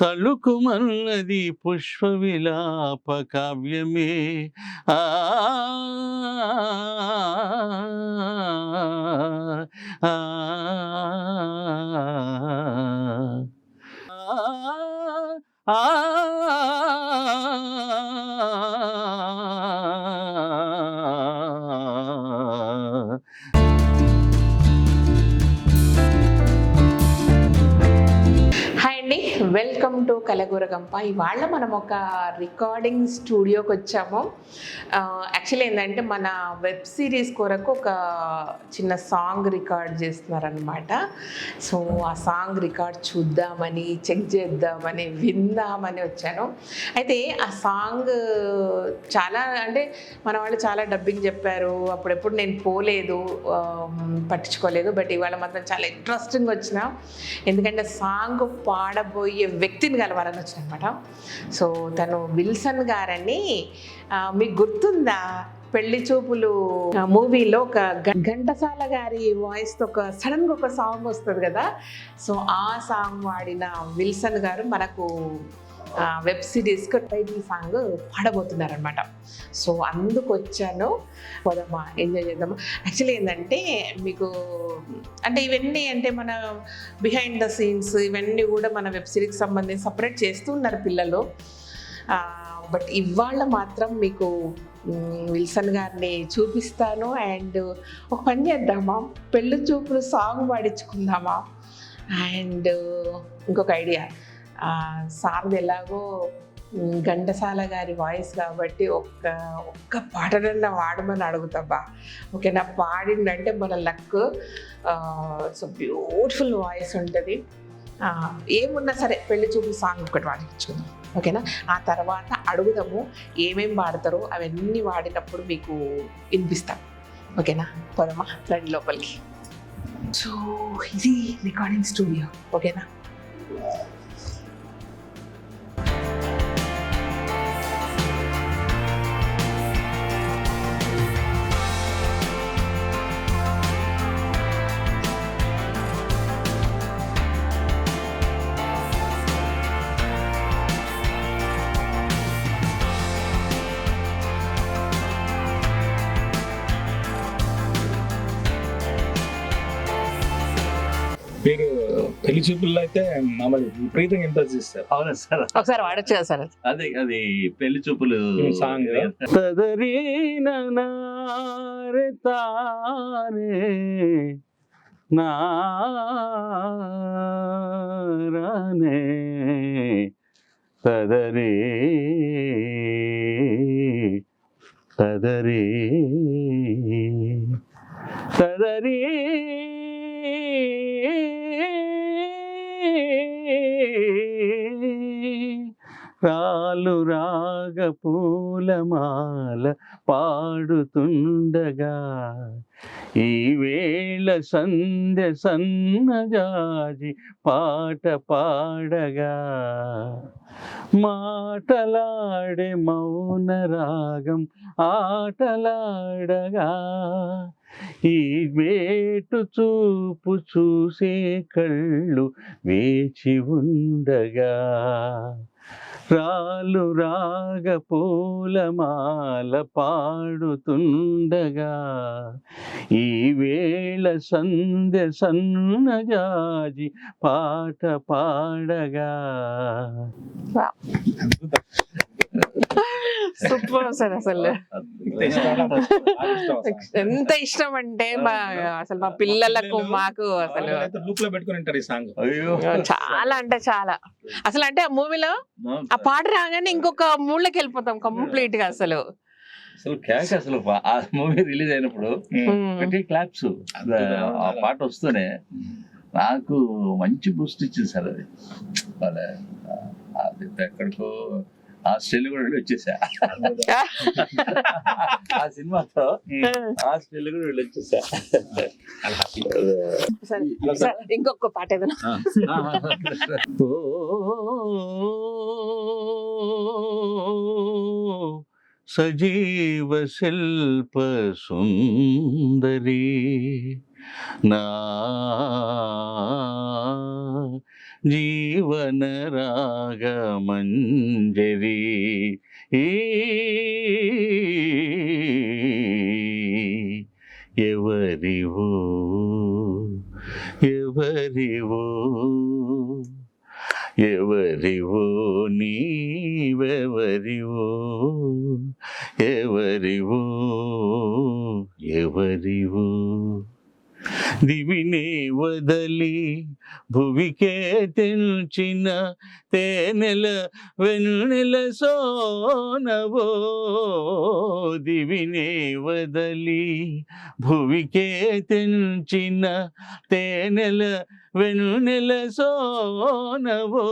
తళుకుమన్నది పుష్ప విలాప కావ్యమే. ఆ ఆ ఆ హాయ్ అండి, వెల్కమ్ టు కలగూరగంప. ఇవాళ మనం ఒక రికార్డింగ్ స్టూడియోకి వచ్చాము. యాక్చువల్లీ ఏంటంటే మన వెబ్ సిరీస్ కొరకు ఒక చిన్న సాంగ్ రికార్డ్ చేస్తున్నారనమాట. సో ఆ సాంగ్ రికార్డ్ చూద్దామని, చెక్ చేద్దామని, విందామని వచ్చాను. అయితే ఆ సాంగ్ చాలా అంటే మన వాళ్ళు చాలా డబ్బింగ్ చెప్పారు. అప్పుడెప్పుడు నేను పోలేదు, పట్టించుకోలేదు. బట్ ఇవాళ మాత్రం చాలా ఇంట్రెస్టింగ్ వచ్చిన, ఎందుకంటే సాంగ్ పాడబోయే వ్యక్తిని కలవాలని వచ్చిన అనమాట. సో తను విల్సన్ గారని, మీకు గుర్తుందా పెళ్లి చూపులు మూవీలో ఒక ఘంటసాల గారి వాయిస్తో ఒక సడన్గా ఒక సాంగ్ వస్తుంది కదా. సో ఆ సాంగ్ వాడిన విల్సన్ గారు మనకు వెబ్ సిరీస్కి టైటిల్ సాంగ్ పాడబోతున్నారనమాట. సో అందుకు వచ్చాను, పోదామా, ఎంజాయ్ చేద్దామా. యాక్చువల్లీ ఏంటంటే మీకు అంటే ఇవన్నీ అంటే మన బిహైండ్ ద సీన్స్ ఇవన్నీ కూడా మన వెబ్ సిరీస్కి సంబంధించి సపరేట్ చేస్తూ ఉన్నారు పిల్లలు. బట్ ఇవాళ మాత్రం మీకు విల్సన్ గారిని చూపిస్తాను. అండ్ ఒక పని చేద్దామా, పెళ్లి చూపులు సాంగ్ పాడించుకుందామా. అండ్ ఇంకొక ఐడియా, సార్ది ఎలాగో ఘంటసాల గారి వాయిస్ కాబట్టి ఒక్క పాటనన్నా వాడమని అడుగుతాబా. ఓకేనా, పాడిందంటే మన లక్. సో బ్యూటిఫుల్ వాయిస్ ఉంటుంది. ఏమున్నా సరే పెళ్లి చూపు సాంగ్ ఒకటి వాడించుకుందాం, ఓకేనా. ఆ తర్వాత అడుగుదాము ఏమేమి వాడతారో అవన్నీ వాడినప్పుడు మీకు వినిపిస్తాం, ఓకేనా. పోదామా రండి లోపలికి. సో ఇది రికార్డింగ్ స్టూడియో, ఓకేనా. మీరు పెళ్లి చూపుల్లో అయితే మమ్మల్ని విపరీతంగా ఇంప్రెస్ చేస్తారు. అవునా సార్, ఒకసారి వాడచ్చు కదా సార్. అది పెళ్లి చూపులు సాంగ్. తదరీననారే తారే నారానే తదరీ తదరీ తదరీ రాలు రాగ పూలమాల పాడుతుండగా ఈ వేళ సంధ్య సన్నజాజి పాట పాడగా మాటలాడే మౌన రాగం ఆటలాడగా ఈ వేటు చూపు చూసే కళ్ళు వేచి ఉండగా రాలు రాగ పూలమాల పాడుతుండగా ఈ వేళ సంధ్య సన్నజాజి పాట పాడగా. సూపర్ సార్, అసలు ఎంత ఇష్టం అంటే అసలు మా పిల్లలకు మాకు అసలు లూప్ లో పెట్టుకుని ఉంటారు ఈ సాంగ్. చాలా అంటే చాలా. అసలు అంటే ఆ మూవీలో ఆ పాట రాగానే ఇంకొక మూడ్లోకి వెళ్ళిపోతాం కంప్లీట్ గా. అసలు అసలు ఆ మూవీ రిలీజ్ అయినప్పుడు క్లాప్స్ ఆ పాట వస్తూనే నాకు మంచి బూస్ట్ ఇచ్చింది సార్. అది ఎక్కడికో ఆస్ట్రేలియా కూడా వెళ్ళి వచ్చేసా. ఆ సినిమాతో ఆస్ట్రేలియా కూడా వెళ్ళి వచ్చేసా. ఇంకొక పాట ఏదైనా. సజీవ శిల్ప సుందరి నా జీవన రాగమంజరి ఎవరివో ఎవరివో ఎవరివో నీవెవరివో ఎవరివో ఎవరివో దివినే వదలి భువికే తెంచిన తేనెల వెన్నెల సోనవో దివినే వదలి భువికే తెంచిన తేనెల వెన్నెల సోనవో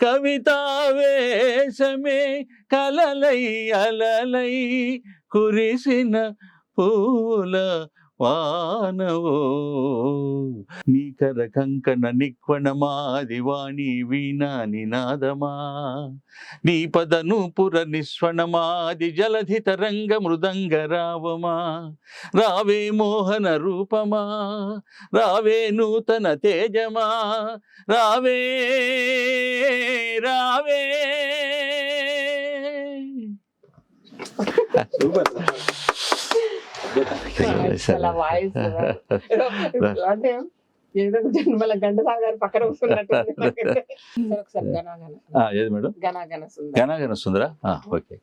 కవితావేశమే కలలై అలలై కురిసిన పూల వానవో నీకర కంకణ నిక్వణమాది వాణి వీణా నినాదమా నీ పద నూపుర నిస్వణమాది జలధి తరంగ మృదంగ రావమా రావే మోహన రూపమా రావే నూతన తేజమా రావే రావే చాలా వాయిస్ అంటే ఏదో జన్మల ఘంటసాల గారు పక్కన వస్తున్నట్టు ఒకసారి ఏది మేడం గనాగన సుందర గనాగన సుందర ఓకే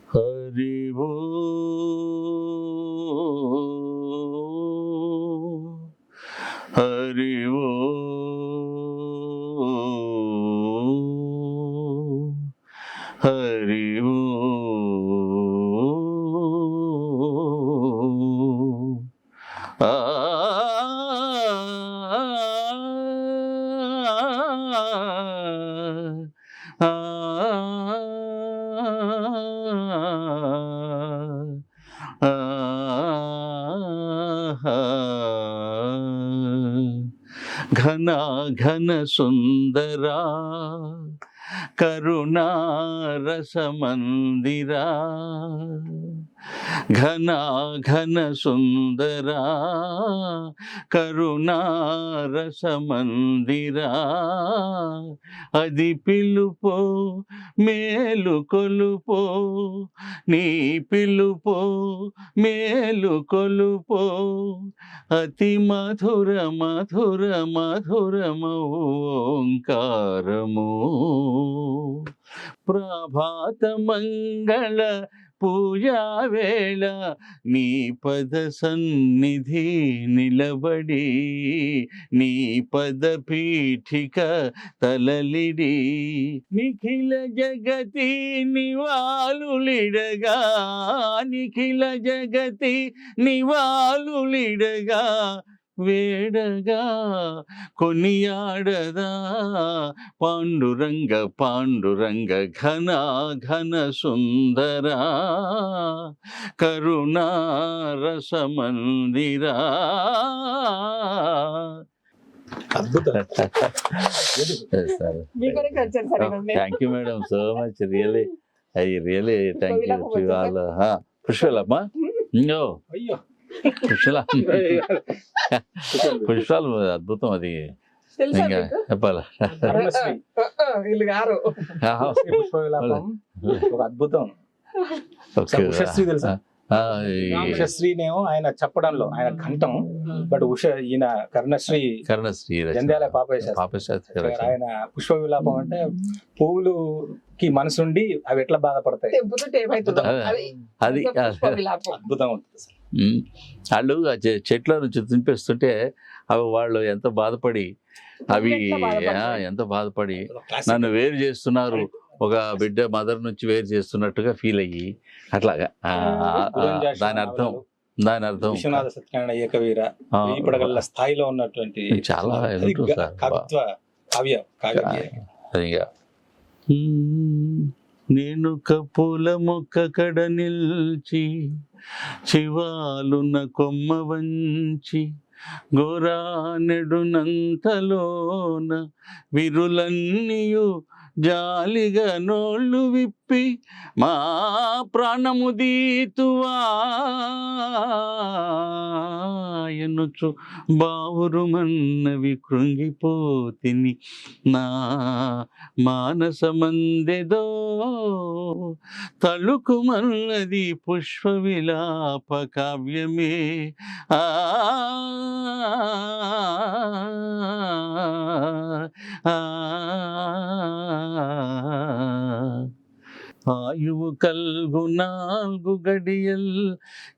హరి ఓ హరి ఓ హరి ఓ ఘన ఘన సుందరా కరుణా రసమందిరా ఘన ఘన సుందరా కరుణా రసమందిరా అది పిలుపో మేలు కొలుపో నీ పిలుపో మేలు కొలుపో అతి మధుర మధుర మధురమో ఓంకారము ప్రభాత మంగళ పూజా వేళ నీ పద సన్నిధి నిలబడి నీ పద పీఠిక తలలిడి నిఖిల జగతి నివాళులిడగా నిఖిల జగతి నివాళులిడగా వేడగా కొనియాడదా పాండురంగ పాండురంగ ఘన ఘన సుందరా కరుణా రసమందిరా thank you madam so much really thank you వాళ్ళ పుష్పలమ్మా పుష్పాలు అద్భుతం అది ఇంకా చెప్పాలా ఒక అద్భుతం ఉషశ్రీనేమో ఆయన చెప్పడంలో ఆయన కంఠం బట్ ఈయన కర్ణశ్రీ జంధ్యాల పాపశాస్త్రి ఆయన పుష్ప విలాపం అంటే పువ్వులుకి మనసుండి అవి ఎట్లా బాధపడతాయి అది అద్భుతం ఉంటుంది. వాళ్ళు ఆ చెట్ల నుంచి తినిపిస్తుంటే అవి వాళ్ళు ఎంత బాధపడి అవి ఎంత బాధపడి నన్ను వేరు చేస్తున్నారు ఒక బిడ్డ మదర్ నుంచి వేరు చేస్తున్నట్టుగా ఫీల్ అయ్యి అట్లాగా దాని అర్థం విశ్వనాథ సత్యనారాయణ ఏకవీర పడగల స్థాయిలో ఉన్నటువంటి చాలా కవిత్వ అదిగా నేను కపుల మొక్క కడ నిల్చి చివాలున కొమ్మ వంచి గోరానెడునంతలోన విరులన్నీయు జాలిగా నోళ్ళు విప్పి మా ప్రాణము దీతువా ఎనుచు బావురుమన్నవి కృంగిపోతిని నా మానసమందెదో తళుకుమన్నది పుష్ప విలాప కావ్యమే ఆయువు కల్గు 4 గడియల్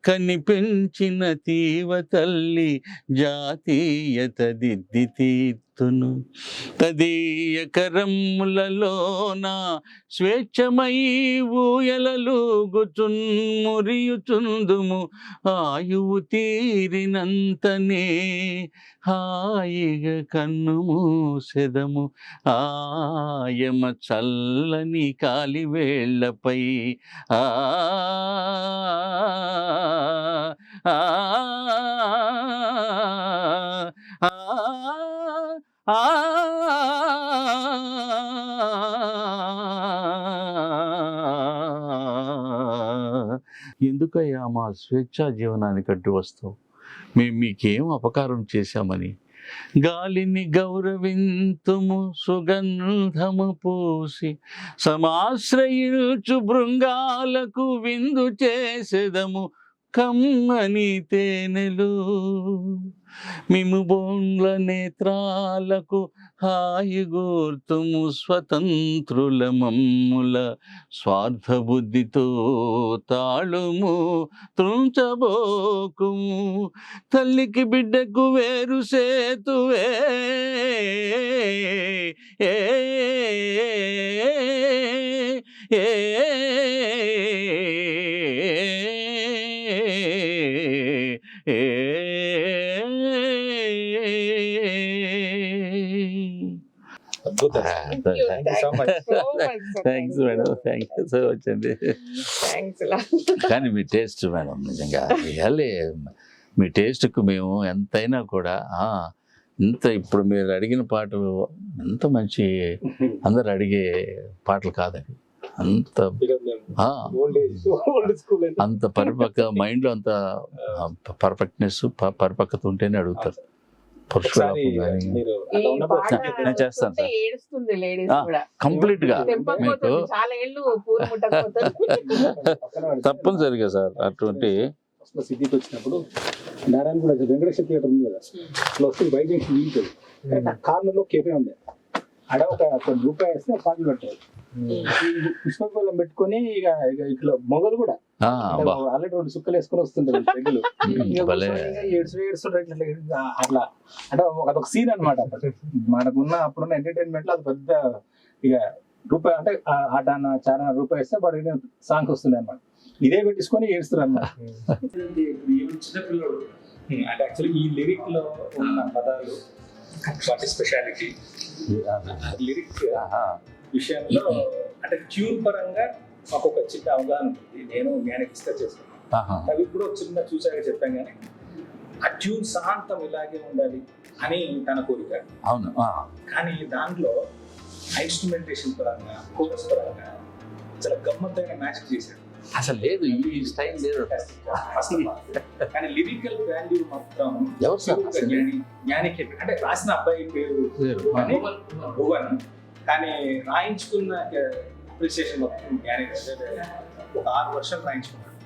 కనిపెంచిన తీవ తల్లి జాతీయత దిద్దితీర్తును తదీయ కరములలోన స్వేచ్ఛమై ఊయలలుగుచున్ మురియుచుందుము ఆయువు తీరినంతనే హాయిగా కన్ను మూసెదము ఆయమ చల్లని కాలివేళ్లపై ఆ ఆ ఆ ఎందుకయ్యా మా స్వేచ్ఛా జీవనానికి అడ్డు వస్తావు? మేము మీకేం అపకారం చేశామని? గాలిని గౌరవింతుము సుగంధము పూసి సమాశ్రయించు బృంగాలకు విందు చేసెదము కమ్మని తేనెలు మిము బోండ్ల నేత్రాలకు హాయిగోర్తుము స్వతంత్రుల మమ్ముల స్వార్థ బుద్ధితో తాళుము త్రుంచబోకుము తల్లికి బిడ్డకు వేరు సేతువే ఏ ఏ thanks madam, thank you so much అండి. కానీ మీ టేస్ట్ మేడం నిజంగా రియల్లీ మీ టేస్ట్కు మేము ఎంతైనా కూడా ఇంత ఇప్పుడు మీరు అడిగిన పాటలు ఎంత మంచి అందరు అడిగే పాటలు కాదండి. అంత అంత పరిపక్వ మైండ్లో అంత పర్ఫెక్ట్నెస్ పరిపక్వత ఉంటేనే అడుగుతారు. నేను చేస్తాను సార్ కంప్లీట్ గా మీకు తప్పనిసరిగా సార్. అటువంటి సిటీకి వచ్చినప్పుడు నారాయణ కూడా వెంకటేశ్వర థియేటర్ ఉంది కదా, అట్లా వస్తే బయట కార్నర్లో కేఫే ఉంది. ఆడ ఒక రూపాయి వేస్తే పాటలు పెట్టారు. పుష్పకోళం పెట్టుకొని ఇక ఇట్లా మొగలు కూడా ఆల్రెడీ 2 సుక్కలు వేసుకొని వస్తుంటారు అట్లా. అంటే అదొక సీన్ అనమాట. మనకున్న అప్పుడున్న ఎంటర్టైన్మెంట్ లో అది పెద్ద ఇక రూపాయి అంటే చాలా రూపాయి వేస్తే వాడు సాంగ్స్ వస్తుండే అనమాట. ఇదే పెట్టించుకొని ఏడుస్తారు అన్నమాట. చిన్నపిల్లడు అంటే యాక్చువల్లీ ఈ లిరిక్ లో ఉన్న పదాలు వాటి స్పెషాలిటీ లిరిక్ విషయంలో అంటే ట్యూన్ పరంగా మాకు ఒక చిన్న అవగాహన ఉంటుంది. నేను డిస్కస్ చేసుకున్నాను. అవి కూడా చిన్న చూసాక చెప్పాను. కానీ ఆ ట్యూన్ శాంతం ఇలాగే ఉండాలి అని తన కోరిక. అవును. కానీ దాంట్లో ఇన్స్ట్రుమెంటేషన్ పరంగా కోరస్ పరంగా చాలా గమ్మత్తైన మ్యాజిక్ చేశాడు. అసలు లేదు ఈ స్టైల్ లేదు. కానీ లిరికల్ వాల్యూ మాత్రం ఎవరు సార్? జ్ఞానికి అంటే రాసిన అబ్బాయి పేరు భువన్, కానీ రాయించుకున్న అప్రిసియేషన్ మొత్తం జ్ఞాని. ఒక 6 వర్షాలు రాయించుకున్నాడు.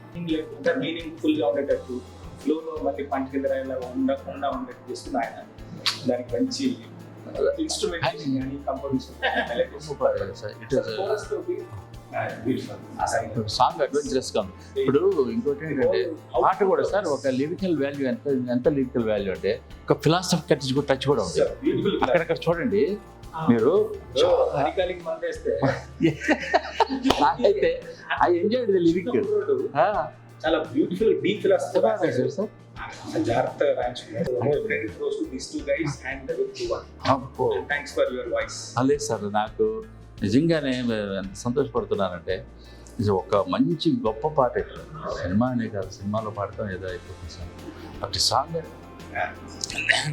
మీనింగ్ఫుల్ గా ఉండేటట్టు ఫ్లోలో మళ్ళీ పంట కింద ఉండకుండా ఉండేట్టు చేస్తుంది ఆయన. దానికి మంచి ఇన్స్ట్రుమెంటేషన్ కానీ కంపోజిషన్ సాంగ్ అడ్వెంచరస్ గా. ఇప్పుడు ఇంకోటి ఏంటంటే పాట కూడా సార్ ఒక లిరికల్ వాల్యూ ఎంత లిరికల్ వాల్యూ అంటే ఒక ఫిలాసఫికల్ టచ్ కూడా ఉంది. అక్కడక్కడ చూడండి మీరు. నాకైతే ఐ ఎంజాయ్డ్ ది లిరిక్. చాలా బ్యూటిఫుల్ డీప్ ఫిలాసఫీ సార్. జాగ్రత్తగా రాయించుకున్నారు. అలే సార్, నాకు నిజంగానే ఎంత సంతోషపడుతున్నానంటే ఇది ఒక మంచి గొప్ప పాట. సినిమా అనే కాదు, సినిమాలో పాడతాం ఏదో అయిపోతుంది సార్. అటు సాంగ్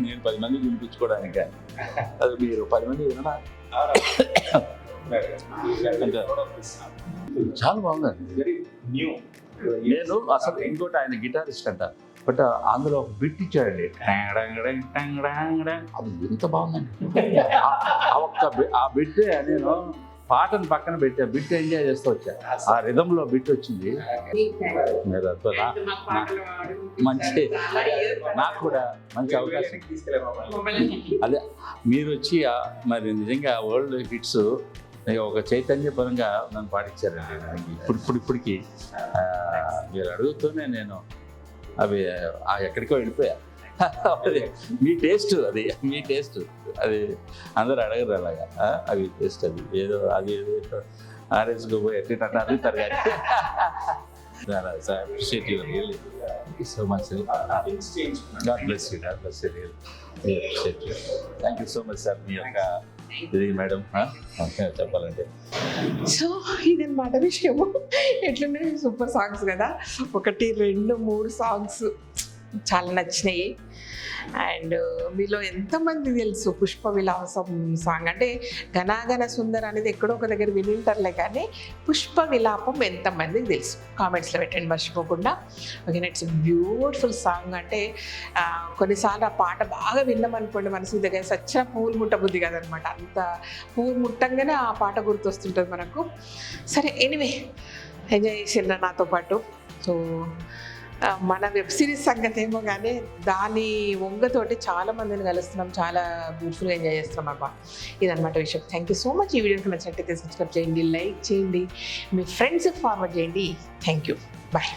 నేను 10 మందికి వినిపించుకోవడానికి, అది మీరు 10 మంది వినడా అంటే చాలా బాగుందండి. Very new. నేను అసలు ఇంకోటి ఆయన గిటారిస్ట్ అంట, బట్ అందులో ఒక బిట్ ఇచ్చాడండి, అది ఎంత బాగుందండి. ఆ బిట్ నేను పాటను పక్కన పెట్టి ఆ బిట్ ఎంజాయ్ చేస్తూ వచ్చా. ఆ రిథంలో బిట్ వచ్చింది. మీరు మంచి, నాకు కూడా మంచి అవకాశం. అదే మీరు వచ్చి మరి నిజంగా వరల్డ్ హిట్స్ ఒక చైతన్యపరంగా నన్ను పాటించారండి. ఇప్పటికి మీరు అడుగుతూనే నేను అవి ఎక్కడికో వెళ్ళిపోయా. మీ టేస్ట్ అది, మీ టేస్ట్ అది, అందరూ అడగరు అలాగా. అవి టేస్ట్ అది ఏదో అది ఏదో ఆరెంజ్గా పోయి ఎట్లా అడుగుతారు కానీ. Appreciate you really so much. God bless you, god bless you really appreciate you. Thank you so much sir. మీ యొక్క ఇది మేడం చెప్పాలంటే. సో ఇదన్నమాట విషయము. ఎట్లున్నాయి సూపర్ సాంగ్స్ కదా, 1 2 3 సాంగ్స్ చాలా నచ్చినాయి. అండ్ మీలో ఎంతమంది తెలుసు పుష్ప విలాసం సాంగ్? అంటే ఘనాఘన సుందర అనేది ఎక్కడో ఒక దగ్గర వినింటారులే, కానీ పుష్ప విలాపం ఎంతమందికి తెలుసు? కామెంట్స్లో పెట్టండి మర్చిపోకుండా. Okay, it's beautiful song. అంటే కొన్నిసార్లు ఆ పాట బాగా విన్నామనుకోండి, మనసు దగ్గర సచ్చిన పువ్వులు ముట్ట బుద్ధి కదనమాట. అంత పువ్వులు ముట్టంగానే ఆ పాట గుర్తొస్తుంటుంది మనకు. సరే, ఎనీవే ఎంజాయ్ చేసిండ్రా నాతో పాటు. సో మన వెబ్ సిరీస్ సంగతి ఏమో కానీ దాని వంగతోటి చాలా మందిని కలుస్తున్నాం, చాలా బ్యూటిఫుల్గా ఎంజాయ్ చేస్తున్నాం అబ్బా. ఇదన్నమాట విషయం. Thank you so much. ఈ వీడియోకి నచ్చినట్టయితే సబ్స్క్రైబ్ చేయండి, లైక్ చేయండి, మీ ఫ్రెండ్స్కి ఫార్వర్డ్ చేయండి. Thank you, bye.